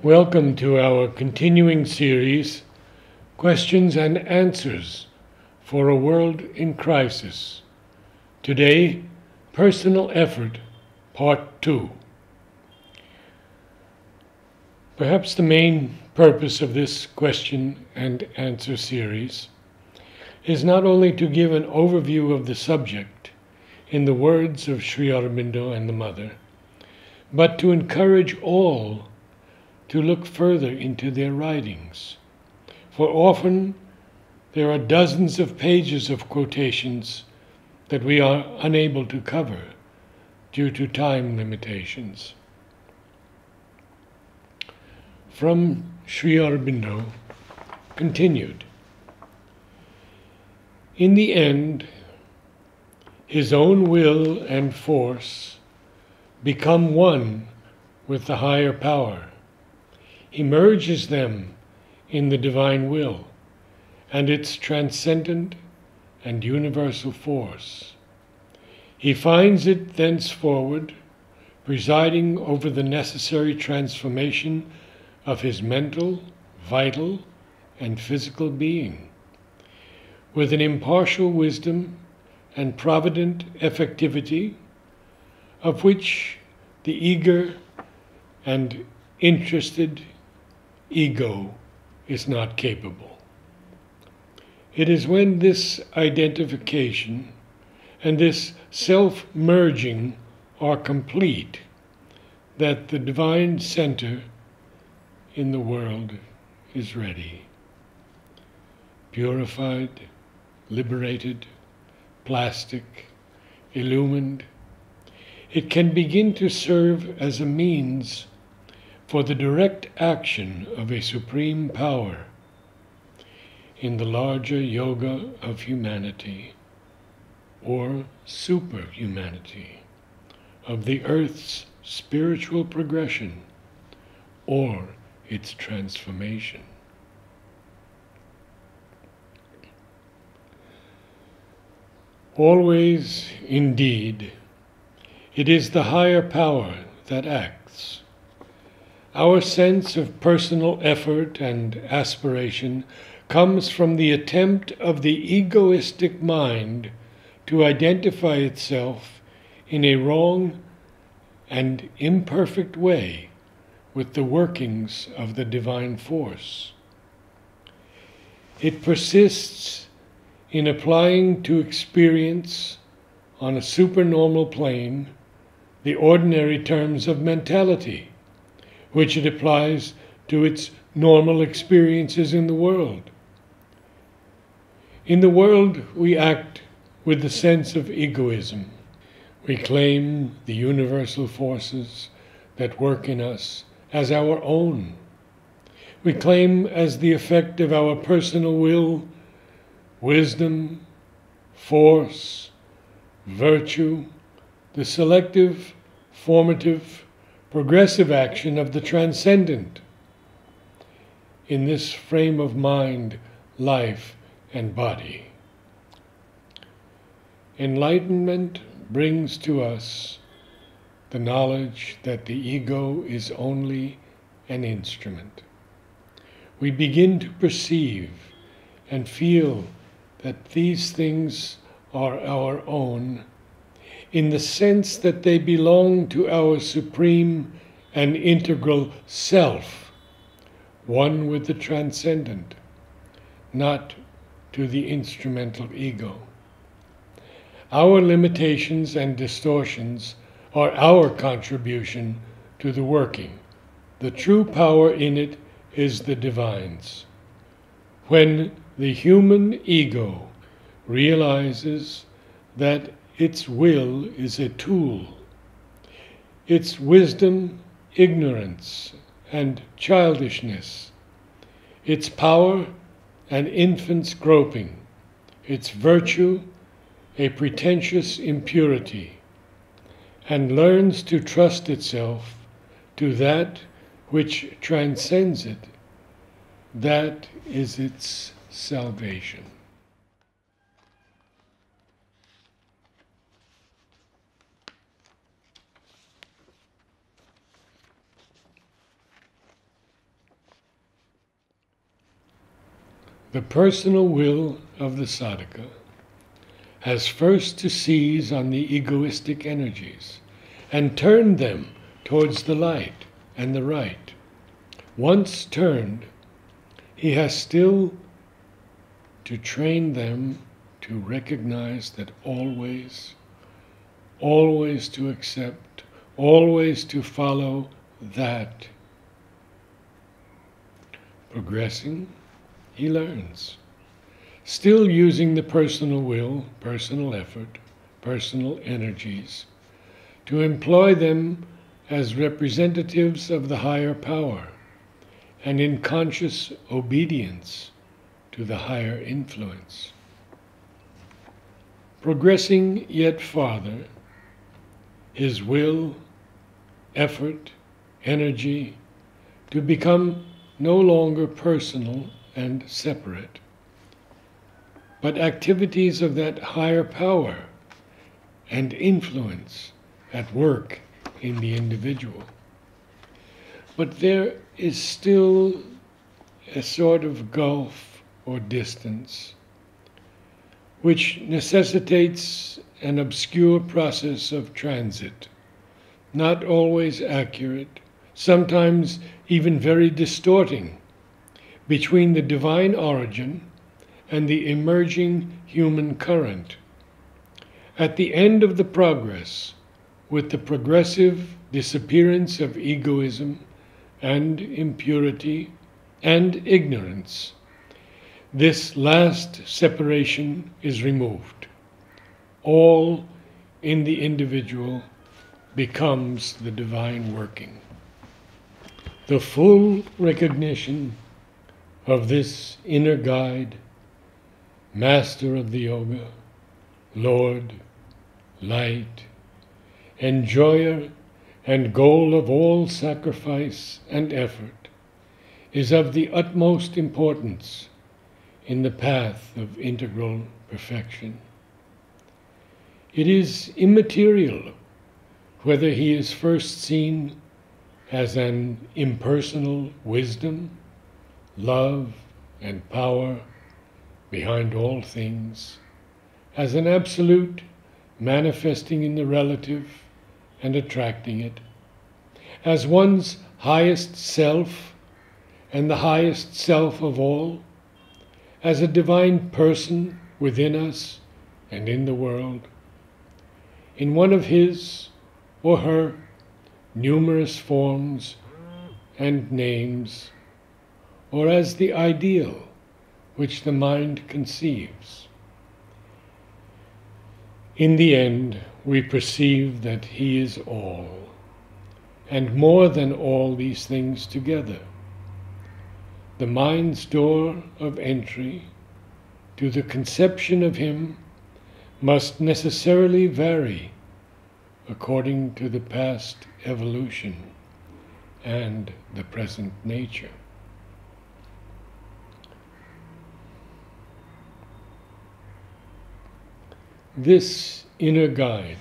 Welcome to our continuing series, Questions and Answers for a World in Crisis. Today, Personal Effort, Part 2. Perhaps the main purpose of this question and answer series is not only to give an overview of the subject in the words of Sri Aurobindo and the Mother, but to encourage all to look further into their writings. For often there are dozens of pages of quotations that we are unable to cover due to time limitations. From Sri Aurobindo, continued. In the end, his own will and force become one with the higher power. He merges them in the divine will and its transcendent and universal force. He finds it thenceforward presiding over the necessary transformation of his mental, vital, and physical being, with an impartial wisdom and provident effectivity of which the eager and interested ego is not capable. It is when this identification and this self-merging are complete that the divine center in the world is ready. Purified, liberated, plastic, illumined, it can begin to serve as a means for the direct action of a supreme power in the larger yoga of humanity, or superhumanity, of the earth's spiritual progression, or its transformation. Always, indeed, it is the higher power that acts. Our sense of personal effort and aspiration comes from the attempt of the egoistic mind to identify itself in a wrong and imperfect way with the workings of the divine force. It persists in applying to experience on a supernormal plane the ordinary terms of mentality, which it applies to its normal experiences in the world. In the world, we act with the sense of egoism. We claim the universal forces that work in us as our own. We claim as the effect of our personal will, wisdom, force, virtue, the selective, formative, progressive action of the transcendent. In this frame of mind, life, and body, enlightenment brings to us the knowledge that the ego is only an instrument. We begin to perceive and feel that these things are our own, in the sense that they belong to our supreme and integral self, one with the transcendent, not to the instrumental ego. Our limitations and distortions are our contribution to the working. The true power in it is the divine's. When the human ego realizes that its will is a tool, its wisdom, ignorance, and childishness, its power, an infant's groping, its virtue, a pretentious impurity, and learns to trust itself to that which transcends it, that is its salvation. The personal will of the sadhaka has first to seize on the egoistic energies and turn them towards the light and the right. Once turned, he has still to train them to recognize that always to accept, always to follow that. Progressing, he learns, still using the personal will, personal effort, personal energies, to employ them as representatives of the higher power and in conscious obedience to the higher influence. Progressing yet farther, his will, effort, energy to become no longer personal and separate, but activities of that higher power and influence at work in the individual. But there is still a sort of gulf or distance which necessitates an obscure process of transit, not always accurate, sometimes even very distorting, between the divine origin and the emerging human current. At the end of the progress, with the progressive disappearance of egoism and impurity and ignorance, this last separation is removed. All in the individual becomes the divine working. The full recognition of this inner guide, master of the yoga, Lord, light, enjoyer and goal of all sacrifice and effort, is of the utmost importance in the path of integral perfection. It is immaterial whether he is first seen as an impersonal wisdom, love, and power behind all things, as an absolute manifesting in the relative and attracting it, as one's highest self and the highest self of all, as a divine person within us and in the world, in one of his or her numerous forms and names, or as the ideal which the mind conceives. In the end, we perceive that he is all, and more than all these things together. The mind's door of entry to the conception of him must necessarily vary according to the past evolution and the present nature. This inner guide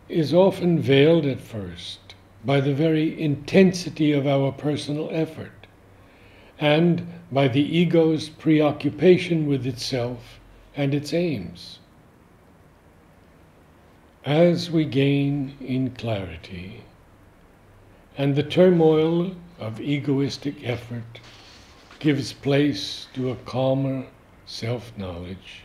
is often veiled at first by the very intensity of our personal effort and by the ego's preoccupation with itself and its aims. As we gain in clarity and the turmoil of egoistic effort gives place to a calmer self-knowledge,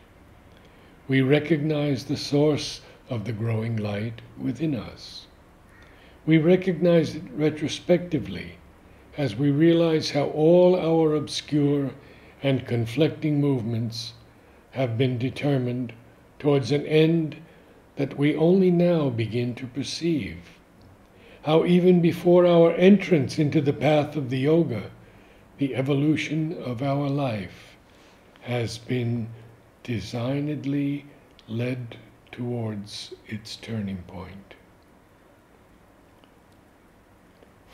we recognize the source of the growing light within us. We recognize it retrospectively as we realize how all our obscure and conflicting movements have been determined towards an end that we only now begin to perceive. How even before our entrance into the path of the yoga, the evolution of our life has been designedly led towards its turning point.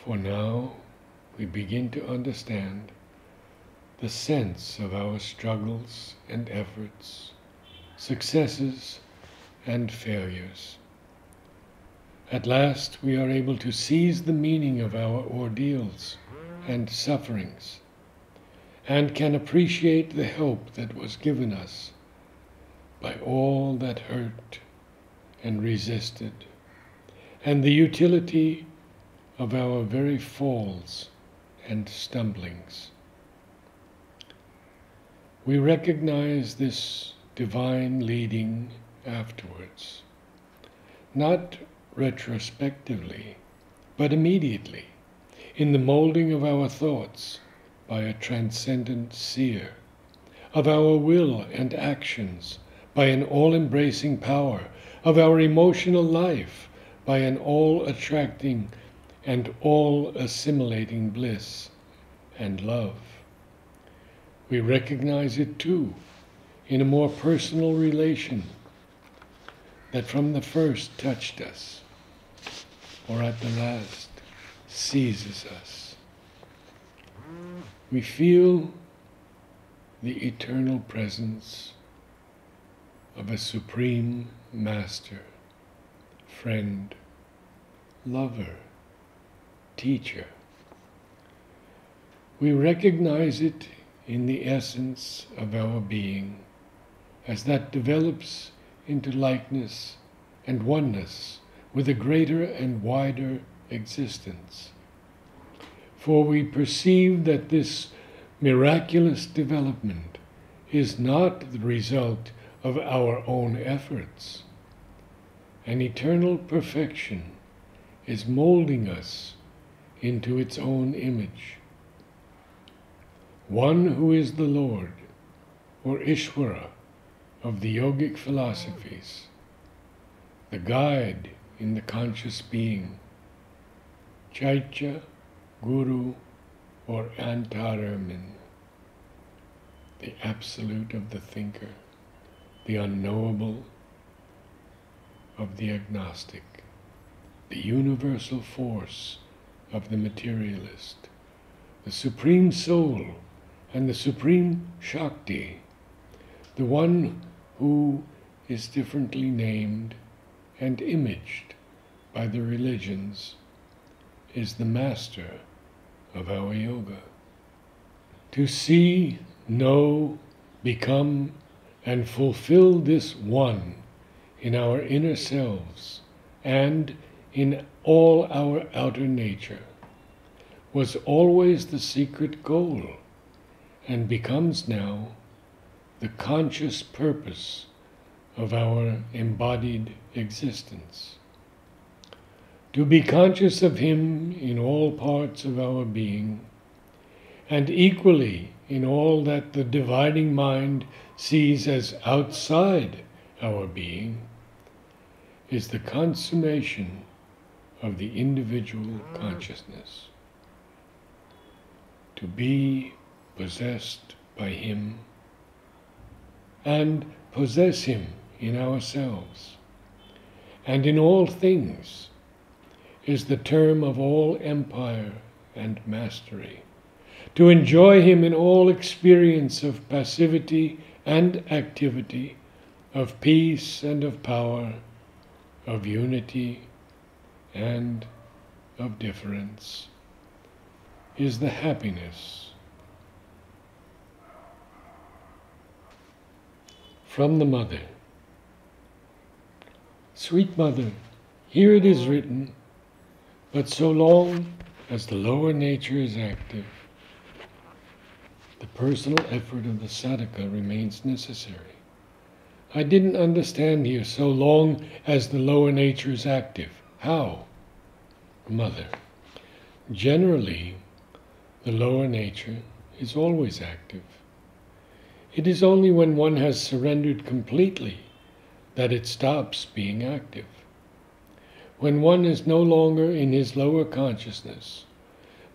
For now, we begin to understand the sense of our struggles and efforts, successes and failures. At last, we are able to seize the meaning of our ordeals and sufferings, and can appreciate the help that was given us by all that hurt and resisted, and the utility of our very falls and stumblings. We recognize this divine leading afterwards, not retrospectively, but immediately, in the molding of our thoughts by a transcendent seer, of our will and actions by an all-embracing power, of our emotional life by an all-attracting and all-assimilating bliss and love. We recognize it too in a more personal relation that from the first touched us, or at the last seizes us. We feel the eternal presence of a supreme master, friend, lover, teacher. We recognize it in the essence of our being as that develops into likeness and oneness with a greater and wider existence. For we perceive that this miraculous development is not the result of our own efforts. An eternal perfection is molding us into its own image. One who is the Lord, or Ishvara, of the yogic philosophies, the guide in the conscious being, Chaitya, Guru, or Antaraman, the absolute of the thinker, the unknowable of the agnostic, the universal force of the materialist, the supreme soul and the supreme Shakti, the one who is differently named and imaged by the religions, is the master of our yoga. To see, know, become, and fulfill this one in our inner selves and in all our outer nature was always the secret goal, and becomes now the conscious purpose of our embodied existence. To be conscious of Him in all parts of our being, and equally in all that the dividing mind sees as outside our being, is the consummation of the individual consciousness. To be possessed by Him and possess Him in ourselves and in all things is the term of all empire and mastery. To enjoy Him in all experience of passivity and activity, of peace and of power, of unity and of difference, is the happiness. From the Mother. Sweet Mother, here it is written, but so long as the lower nature is active, the personal effort of the sadhaka remains necessary. I didn't understand here, so long as the lower nature is active. How? Mother, generally, the lower nature is always active. It is only when one has surrendered completely that it stops being active. When one is no longer in his lower consciousness,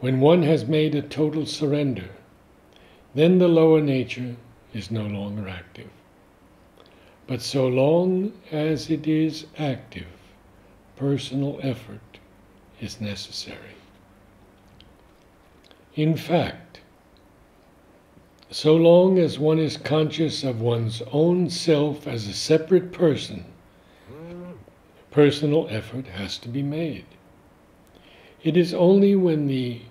when one has made a total surrender, then the lower nature is no longer active. But so long as it is active, personal effort is necessary. In fact, so long as one is conscious of one's own self as a separate person, personal effort has to be made. It is only when the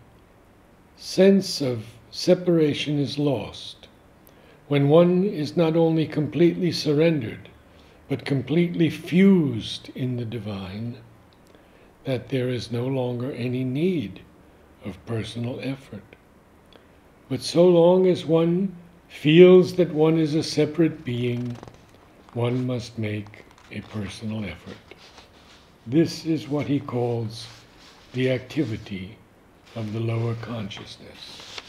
sense of separation is lost, when one is not only completely surrendered, but completely fused in the divine, that there is no longer any need of personal effort. But so long as one feels that one is a separate being, one must make a personal effort. This is what he calls the activity of the lower consciousness.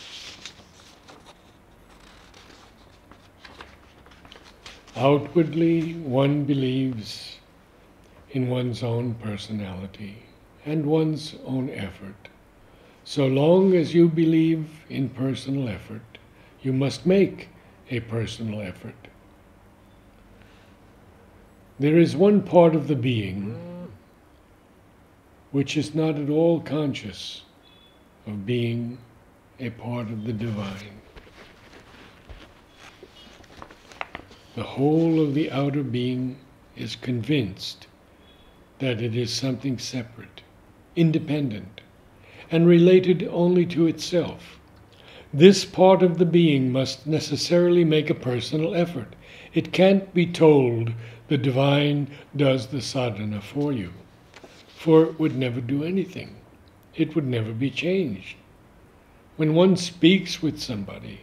Outwardly, one believes in one's own personality and one's own effort. So long as you believe in personal effort, you must make a personal effort. There is one part of the being which is not at all conscious of being a part of the divine. The whole of the outer being is convinced that it is something separate, independent, and related only to itself. This part of the being must necessarily make a personal effort. It can't be told the divine does the sadhana for you, for it would never do anything. It would never be changed. When one speaks with somebody,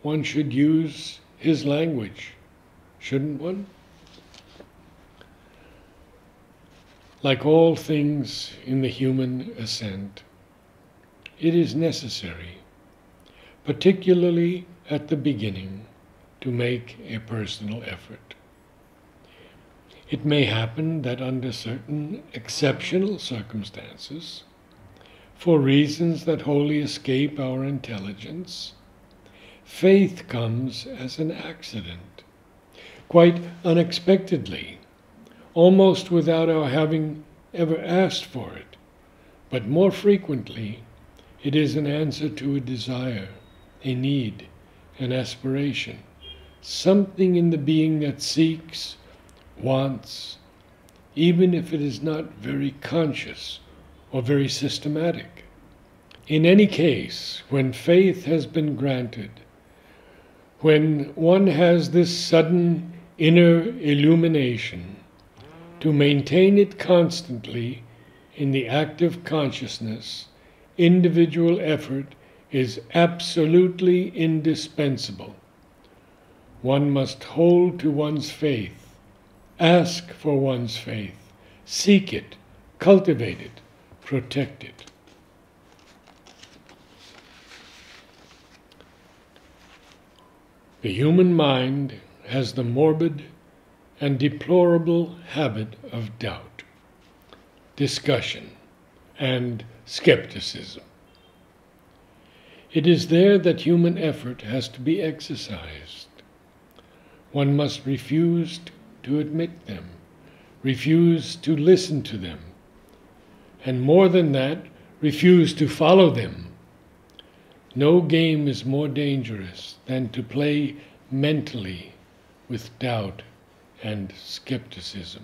one should use his language, shouldn't one? Like all things in the human ascent, it is necessary, particularly at the beginning, to make a personal effort. It may happen that under certain exceptional circumstances, for reasons that wholly escape our intelligence, faith comes as an accident, quite unexpectedly, almost without our having ever asked for it, but more frequently, it is an answer to a desire, a need, an aspiration, something in the being that seeks, wants, even if it is not very conscious or very systematic. In any case, when faith has been granted, when one has this sudden inner illumination, to maintain it constantly in the active consciousness, individual effort is absolutely indispensable. One must hold to one's faith, ask for one's faith, seek it, cultivate it, protect it. The human mind has the morbid and deplorable habit of doubt, discussion, and skepticism. It is there that human effort has to be exercised. One must refuse to admit them, refuse to listen to them, and more than that, refuse to follow them. No game is more dangerous than to play mentally with doubt and skepticism.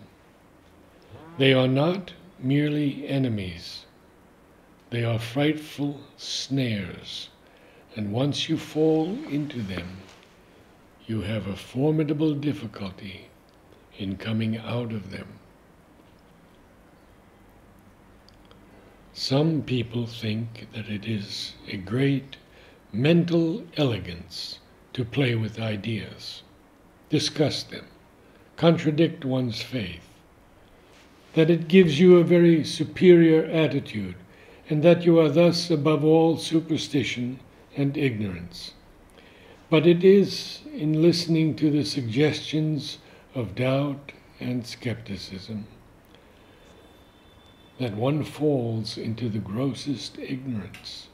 They are not merely enemies. They are frightful snares, and once you fall into them, you have a formidable difficulty in coming out of them. Some people think that it is a great mental elegance to play with ideas, discuss them, contradict one's faith, that it gives you a very superior attitude, and that you are thus above all superstition and ignorance. But it is in listening to the suggestions of doubt and skepticism that one falls into the grossest ignorance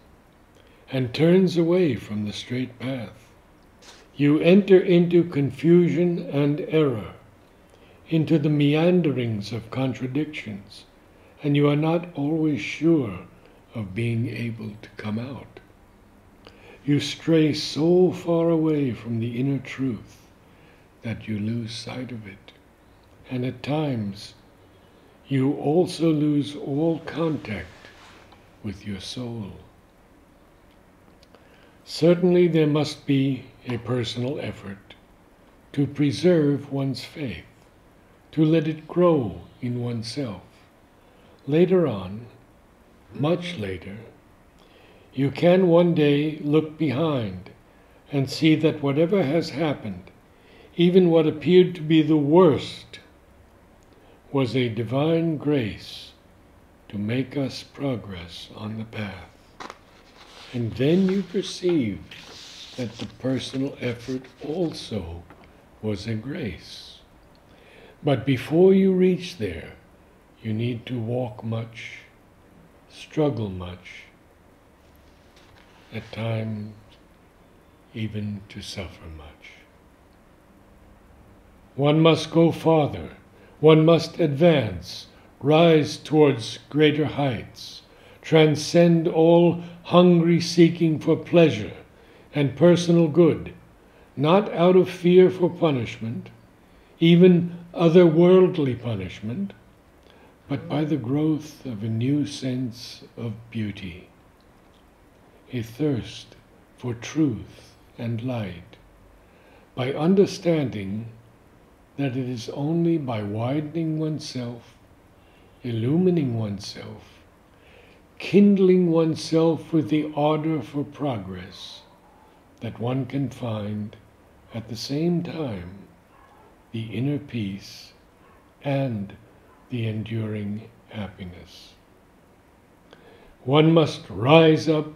and turns away from the straight path. You enter into confusion and error, into the meanderings of contradictions, and you are not always sure of being able to come out. You stray so far away from the inner truth that you lose sight of it, and at times you also lose all contact with your soul. Certainly there must be a personal effort to preserve one's faith, to let it grow in oneself. Later on, much later, you can one day look behind and see that whatever has happened, even what appeared to be the worst, was a divine grace to make us progress on the path. And then you perceive that the personal effort also was a grace. But before you reach there, you need to walk much, struggle much, at times even to suffer much. One must go farther, one must advance, rise towards greater heights, transcend all hungry seeking for pleasure and personal good, not out of fear for punishment, even otherworldly punishment, but by the growth of a new sense of beauty, a thirst for truth and light, by understanding that it is only by widening oneself, illumining oneself, kindling oneself with the ardor for progress, that one can find, at the same time, the inner peace and the enduring happiness. One must rise up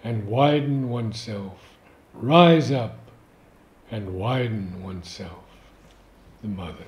and widen oneself, rise up and widen oneself. The Mother.